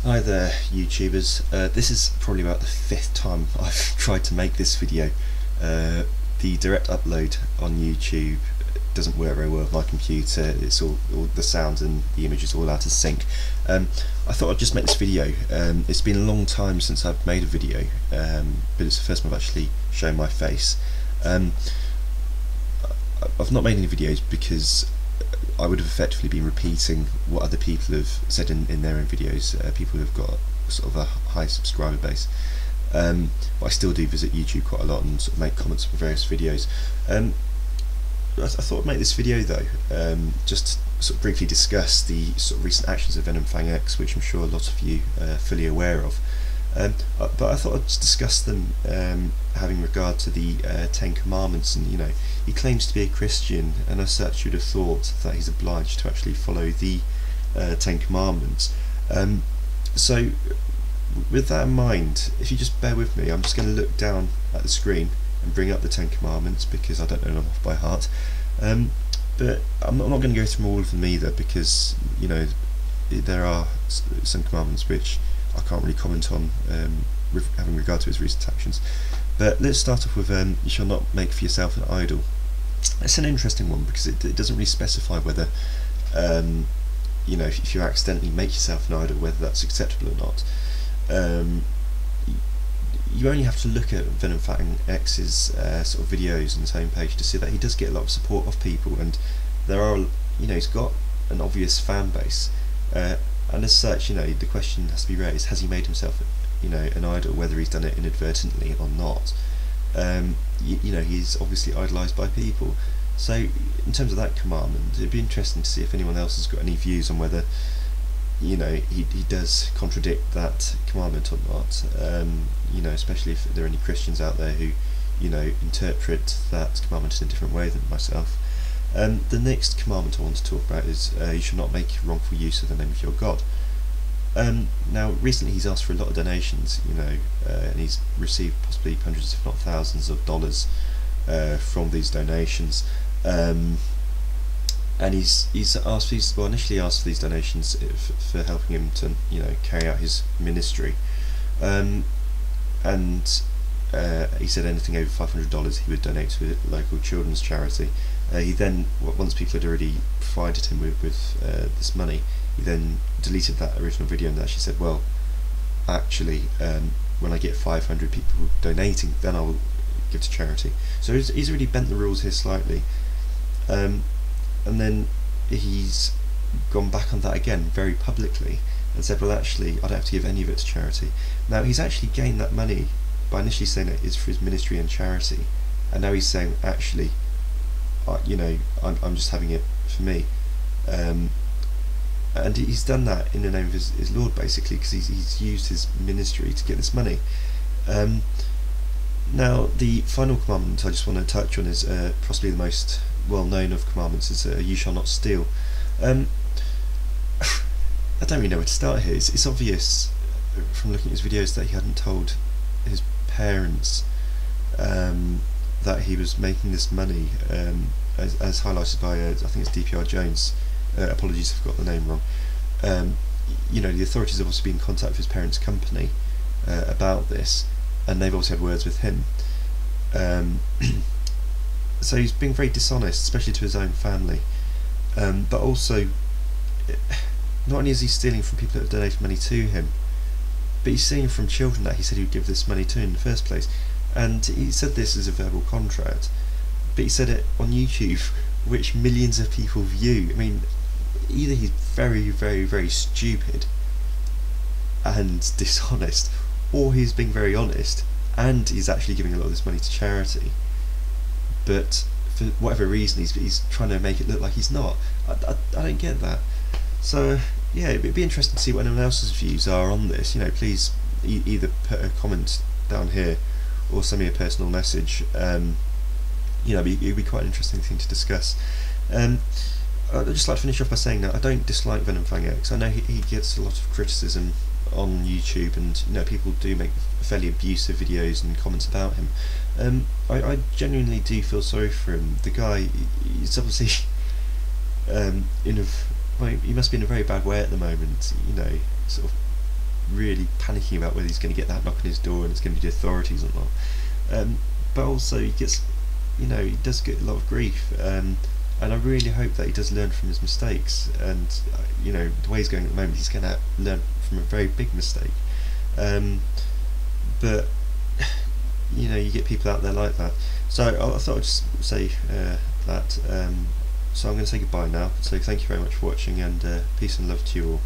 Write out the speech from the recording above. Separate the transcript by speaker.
Speaker 1: Hi there YouTubers, this is probably about the 5th time I've tried to make this video. The direct upload on YouTube doesn't work very well with my computer. It's all the sound and the image is all out of sync. I thought I'd just make this video. It's been a long time since I've made a video, but it's the first time I've actually shown my face. I've not made any videos because I would have effectively been repeating what other people have said in their own videos, people who have got sort of a high subscriber base. But I still do visit YouTube quite a lot and sort of make comments on various videos. I thought I'd make this video though, just to sort of briefly discuss the sort of recent actions of VenomfangX, which I'm sure a lot of you are fully aware of. But I thought I'd just discuss them having regard to the 10 Commandments, and he claims to be a Christian, and as such you'd have thought that he's obliged to actually follow the 10 Commandments. So with that in mind, if you just bear with me, I'm just going to look down at the screen and bring up the 10 Commandments because I don't know them off by heart. But I'm not going to go through all of them either, because there are some commandments which I can't really comment on having regard to his recent actions. But let's start off with you shall not make for yourself an idol. It's an interesting one because it doesn't really specify whether if you accidentally make yourself an idol, whether that's acceptable or not. You only have to look at VenomfangX's sort of videos and his homepage to see that he does get a lot of support of people, and there are he's got an obvious fan base. And as such, the question has to be raised: has he made himself, an idol? Whether he's done it inadvertently or not, he's obviously idolised by people. So, in terms of that commandment, it'd be interesting to see if anyone else has got any views on whether, he does contradict that commandment or not. Especially if there are any Christians out there who, interpret that commandment in a different way than myself. The next commandment I want to talk about is you shall not make wrongful use of the name of your God. Now recently he's asked for a lot of donations, and he's received possibly hundreds if not thousands of dollars from these donations, and he's asked these, initially asked for these donations for helping him to carry out his ministry, and he said anything over $500 he would donate to a local children's charity. He then, once people had already provided him with this money, he then deleted that original video and actually said, well, actually, when I get 500 people donating, then I'll give to charity. So he's already bent the rules here slightly, and then he's gone back on that again very publicly and said, well, actually, I don't have to give any of it to charity. Now he's actually gained that money by initially saying it is for his ministry and charity, and now he's saying, actually, I'm just having it for me, and he's done that in the name of his Lord, basically, because he's used his ministry to get this money. Now the final commandment I just want to touch on is possibly the most well known of commandments, is you shall not steal. I don't really know where to start here. It's obvious from looking at his videos that he hadn't told his parents that he was making this money, as highlighted by I think it's DPR Jones. Apologies if I've got the name wrong. The authorities have also been in contact with his parents' company about this, and they've also had words with him. So he's being very dishonest, especially to his own family, but also not only is he stealing from people that have donated money to him, but he's stealing from children that he said he would give this money to in the first place. And he said this as a verbal contract, but he said it on YouTube, which millions of people view. I mean, either he's very, very, very stupid and dishonest, or he's being very honest and he's actually giving a lot of this money to charity, but for whatever reason he's trying to make it look like he's not. I don't get that. So yeah, it'd be interesting to see what anyone else's views are on this. Please either put a comment down here or send me a personal message. It'd be quite an interesting thing to discuss. I'd just like to finish off by saying that I don't dislike VenomfangX. I know he gets a lot of criticism on YouTube, and people do make fairly abusive videos and comments about him. I genuinely do feel sorry for him. The guy, he's obviously he must be in a very bad way at the moment. Sort of really panicking about whether he's going to get that knock on his door and it's going to be the authorities or not. But also he gets, he does get a lot of grief, and I really hope that he does learn from his mistakes. And the way he's going at the moment, he's going to learn from a very big mistake. But you get people out there like that. So I thought I'd just say that. So I'm going to say goodbye now. So thank you very much for watching, and peace and love to you all.